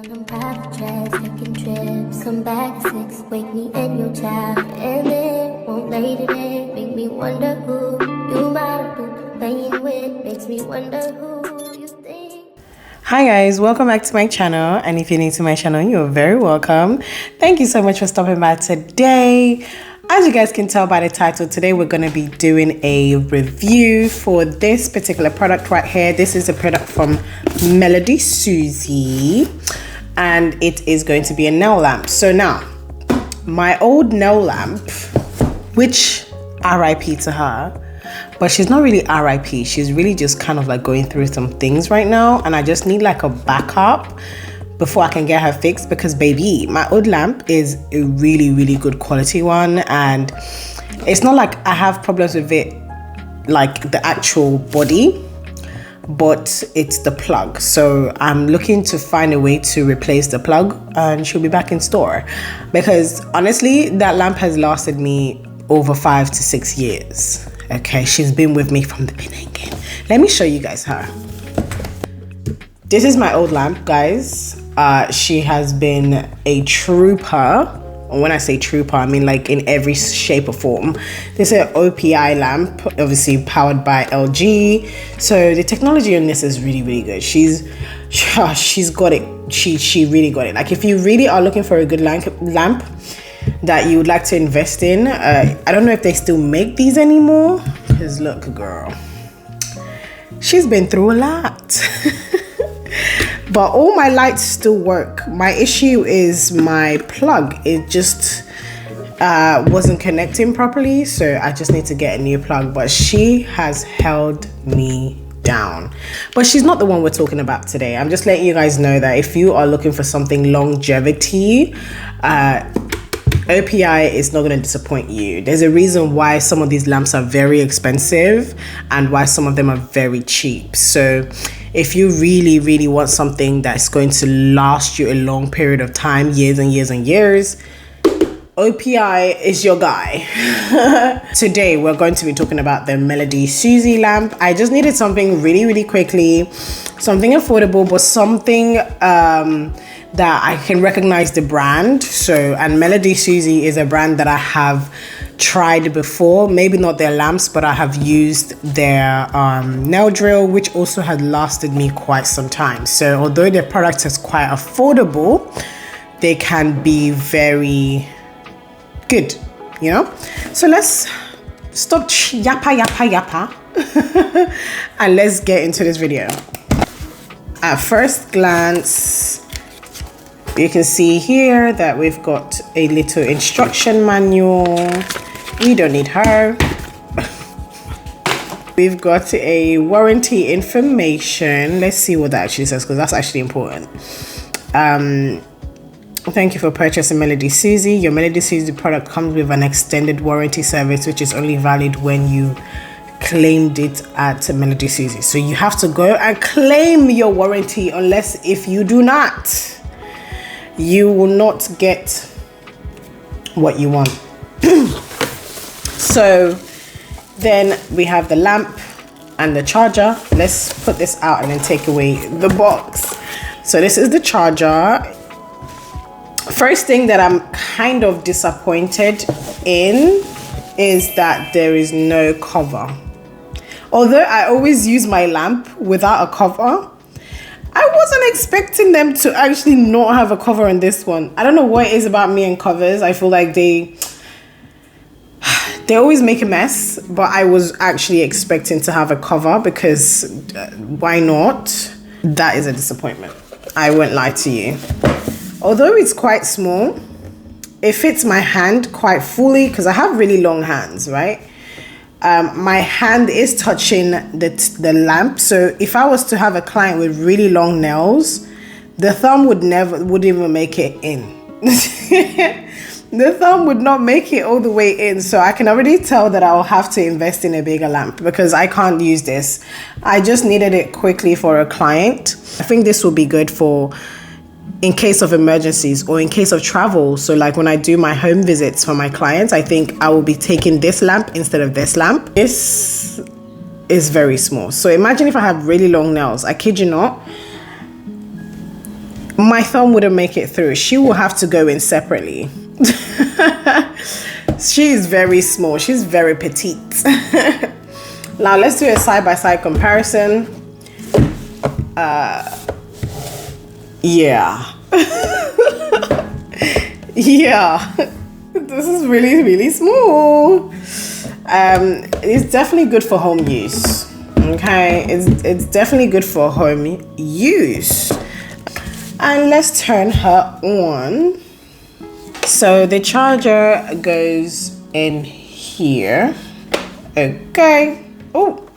I'm private jets, taking trips. Come back at 6, wake me in your child. And then won't lay today, make me wonder who you might have been playing with. Makes me wonder who you think. Hi guys, welcome back to my channel, and if you're new to my channel, you're very welcome. Thank you so much for stopping by today. As you guys can tell by the title, today we're going to be doing a review for this particular product right here. This is a product from Melody Susie, and it is going to be a nail lamp. So now, my old nail lamp, which RIP to her, but she's not really RIP. She's really just kind of like going through some things right now, and I just need like a backup before I can get her fixed, because baby, my old lamp is a really good quality one, and it's not like I have problems with it like the actual body, but it's the plug. So I'm looking to find a way to replace the plug, and she'll be back in store, because honestly that lamp has lasted me over 5 to 6 years. Okay, she's been with me from the beginning. Let me show you guys her. This is my old lamp, guys. She has been a trooper. When I say trooper, I mean like in every shape or form. This is an OPI lamp, obviously powered by LG. So the technology on this is really good. She's got it. She really got it. Like, if you really are looking for a good lamp that you would like to invest in, I don't know if they still make these anymore, because look, girl, she's been through a lot. But all my lights still work. My issue is my plug. It just wasn't connecting properly, so I just need to get a new plug. But she has held me down. But she's not the one we're talking about today. I'm just letting you guys know that if you are looking for something longevity, OPI is not going to disappoint you. There's a reason why some of these lamps are very expensive and why some of them are very cheap. So if you really want something that's going to last you a long period of time, years and years, OPI is your guy. Today we're going to be talking about the Melody Susie lamp. I just needed something really quickly, something affordable, but something that I can recognize the brand. So, and Melody Susie is a brand that I have tried before, maybe not their lamps, but I have used their nail drill, which also had lasted me quite some time. So although their product is quite affordable, they can be very good, you know. So let's stop yappa and let's get into this video. At first glance, you can see here that we've got a little instruction manual. We don't need her. We've got a warranty information. Let's see what that actually says, because that's actually important. Thank you for purchasing Melody Susie. Your Melody Susie product comes with an extended warranty service, which is only valid when you claimed it at Melody Susie. So you have to go and claim your warranty, unless if you do not, you will not get what you want. So then we have the lamp and the charger. Let's put this out and then take away the box. So this is the charger. First thing that I'm kind of disappointed in is that there is no cover. Although I always use my lamp without a cover, I wasn't expecting them to actually not have a cover on this one. I don't know what it is about me and covers. I feel like they always make a mess, but I was actually expecting to have a cover, because why not? That is a disappointment. I won't lie to you. Although it's quite small, it fits my hand quite fully, because I have really long hands, right? My hand is touching the lamp, so if I was to have a client with really long nails, the thumb wouldn't even make it in. The thumb would not make it all the way in, so I can already tell that I'll have to invest in a bigger lamp, because I can't use this. I just needed it quickly for a client. I think this will be good for in case of emergencies or in case of travel. So like when I do my home visits for my clients, I think I will be taking this lamp instead of this lamp. This is very small. So imagine if I have really long nails. I kid you not. my thumb wouldn't make it through. She will have to go in separately. She is very small. She's very petite. Now let's do a side-by-side comparison. Yeah. Yeah. This is really, really small. It's definitely good for home use. Okay, it's definitely good for home use. And let's turn her on. So the charger goes in here. Okay. Oh.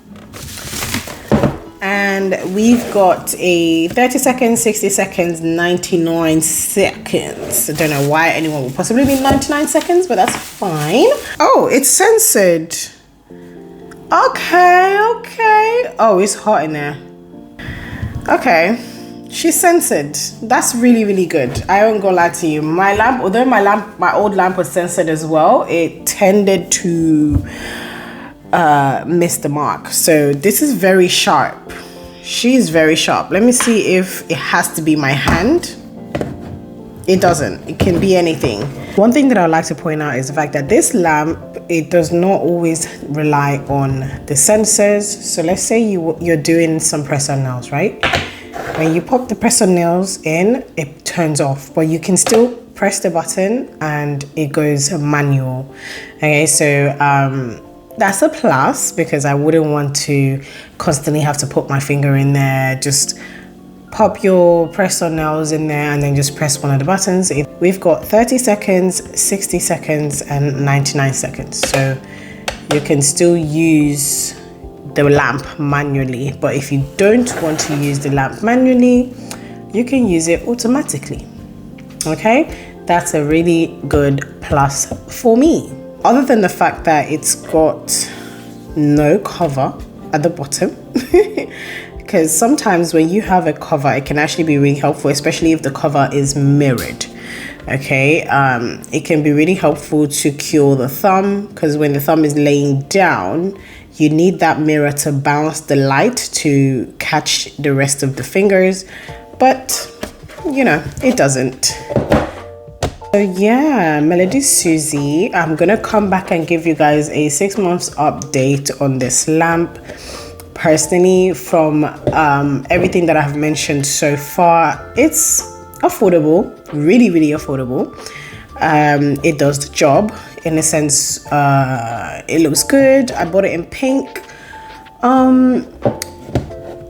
And we've got a 30 seconds, 60 seconds, 99 seconds. I don't know why anyone would possibly need 99 seconds, but that's fine. Oh, it's censored. Okay. Oh, it's hot in there. Okay. She's censored. That's really, really good. I won't go lie to you. My lamp, although my old lamp was censored as well, it tended to miss the mark. So this is very sharp. She's very sharp. Let me see if it has to be my hand. It doesn't. It can be anything. One thing that I'd like to point out is the fact that this lamp, it does not always rely on the sensors. So let's say you're doing some press-on nails, right? When you pop the press-on nails in, it turns off, but you can still press the button and it goes manual. Okay, so that's a plus, because I wouldn't want to constantly have to put my finger in there. Just pop your press-on nails in there and then just press one of the buttons. We've got 30 seconds, 60 seconds, and 99 seconds. So you can still use the lamp manually, but if you don't want to use the lamp manually, you can use it automatically. Okay, that's a really good plus for me. Other than the fact that it's got no cover at the bottom, because sometimes when you have a cover, it can actually be really helpful, especially if the cover is mirrored. Okay, it can be really helpful to cure the thumb, because when the thumb is laying down, you need that mirror to bounce the light to catch the rest of the fingers, but you know, it doesn't. So yeah, Melody Susie, I'm gonna come back and give you guys a 6 months update on this lamp. Personally, from everything that I've mentioned so far, it's affordable, really, really affordable. It does the job in a sense. It looks good. I bought it in pink.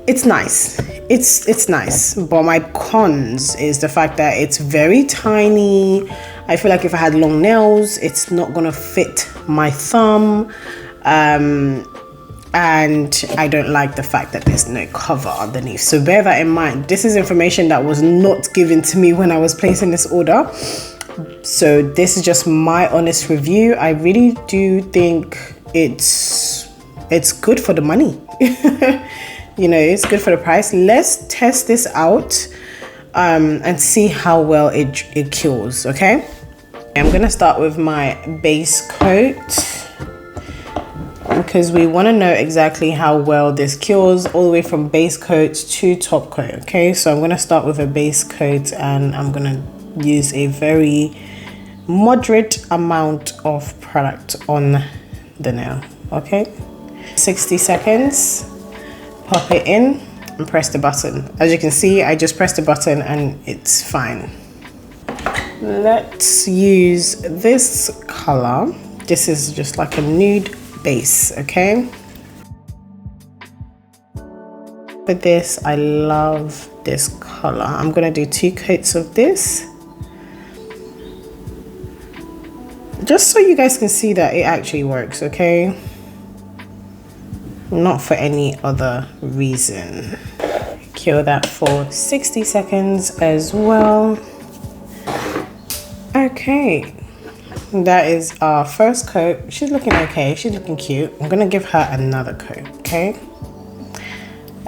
It's nice. It's nice, but my cons is the fact that it's very tiny. I feel like if I had long nails, it's not gonna fit my thumb. And I don't like the fact that there's no cover underneath. So bear that in mind. This is information that was not given to me when I was placing this order. So this is just my honest review. I really do think it's good for the money. You know, it's good for the price. Let's test this out and see how well it cures, okay? I'm gonna start with my base coat, because we want to know exactly how well this cures, all the way from base coat to top coat. Okay, so I'm going to start with a base coat, and I'm going to use a very moderate amount of product on the nail. Okay, 60 seconds, pop it in and press the button. As you can see, I just pressed the button and it's fine. Let's use this color. This is just like a nude base, okay? For this, I love this color. I'm gonna do 2 coats of this, just so you guys can see that it actually works, okay? Not for any other reason. Cure that for 60 seconds as well. Okay, that is our first coat. She's looking okay, she's looking cute. I'm gonna give her another coat, okay?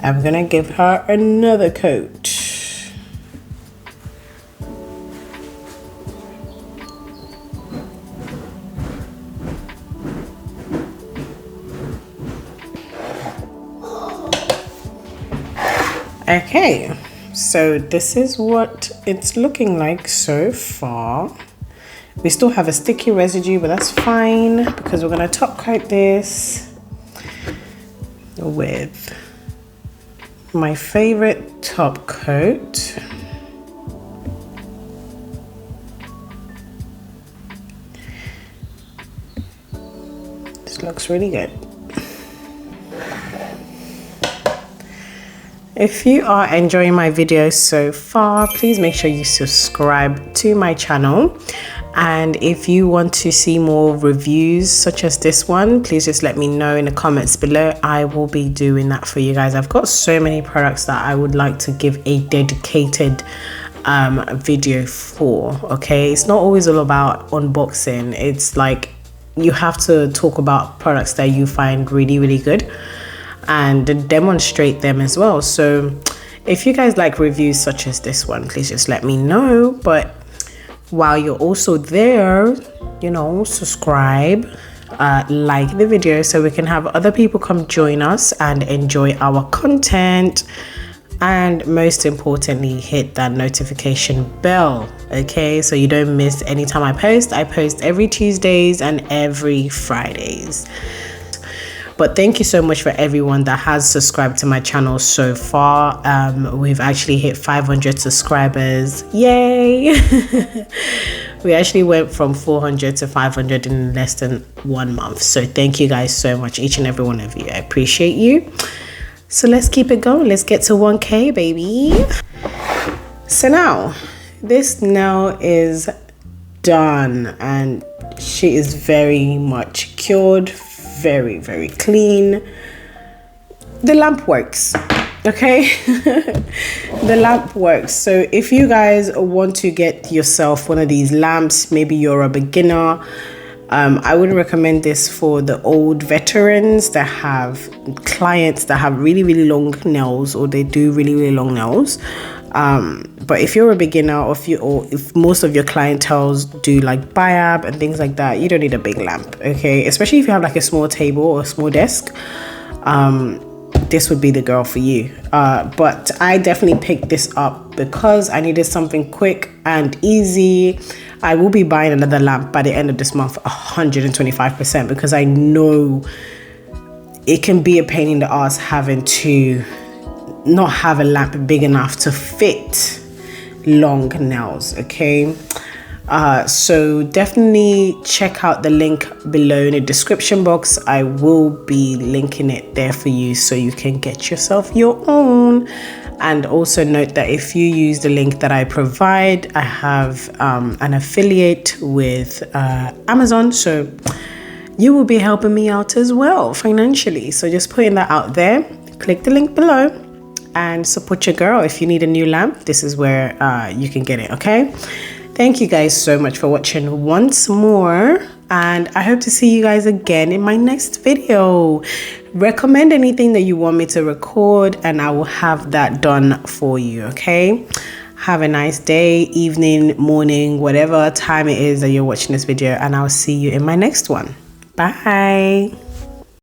I'm gonna give her another coat. Okay, So this is what it's looking like so far. We still have a sticky residue, but that's fine because we're gonna top coat this with my favorite top coat. This looks really good. If you are enjoying my videos so far, please make sure you subscribe to my channel. And if you want to see more reviews such as this one, please just let me know in the comments below. I will be doing that for you guys. I've got so many products that I would like to give a dedicated video for, okay? It's not always all about unboxing. It's like you have to talk about products that you find really, really good and demonstrate them as well. So if you guys like reviews such as this one, please just let me know. But while you're also there, you know, subscribe, like the video so we can have other people come join us and enjoy our content. And most importantly, hit that notification bell, okay, so you don't miss any time I post. I post every Tuesdays and every Fridays. But thank you so much for everyone that has subscribed to my channel so far. We've actually hit 500 subscribers. Yay! We actually went from 400 to 500 in less than 1 month. So thank you guys so much, each and every one of you. I appreciate you. So let's keep it going. Let's get to 1K, baby. So now, this nail is done and she is very much cured. Very, very clean. The lamp works, okay? The lamp works. So if you guys want to get yourself one of these lamps, maybe you're a beginner, I would recommend this for the old veterans that have clients that have really, really long nails, or they do really, really long nails. But if you're a beginner, or if most of your clientele do like biab and things like that, you don't need a big lamp, okay? Especially if you have like a small table or a small desk, this would be the girl for you. But I definitely picked this up because I needed something quick and easy. I will be buying another lamp by the end of this month, 125%, because I know it can be a pain in the ass having to not have a lamp big enough to fit long nails, okay? So definitely check out the link below in the description box. I will be linking it there for you so you can get yourself your own. And also note that if you use the link that I provide, I have an affiliate with Amazon, so you will be helping me out as well financially. So just putting that out there. Click the link below and support your girl. If you need a new lamp, this is where you can get it, okay? Thank you guys so much for watching once more, and I hope to see you guys again in my next video. Recommend anything that you want me to record and I will have that done for you, okay? Have a nice day, evening, morning, whatever time it is that you're watching this video, and I'll see you in my next one. Bye.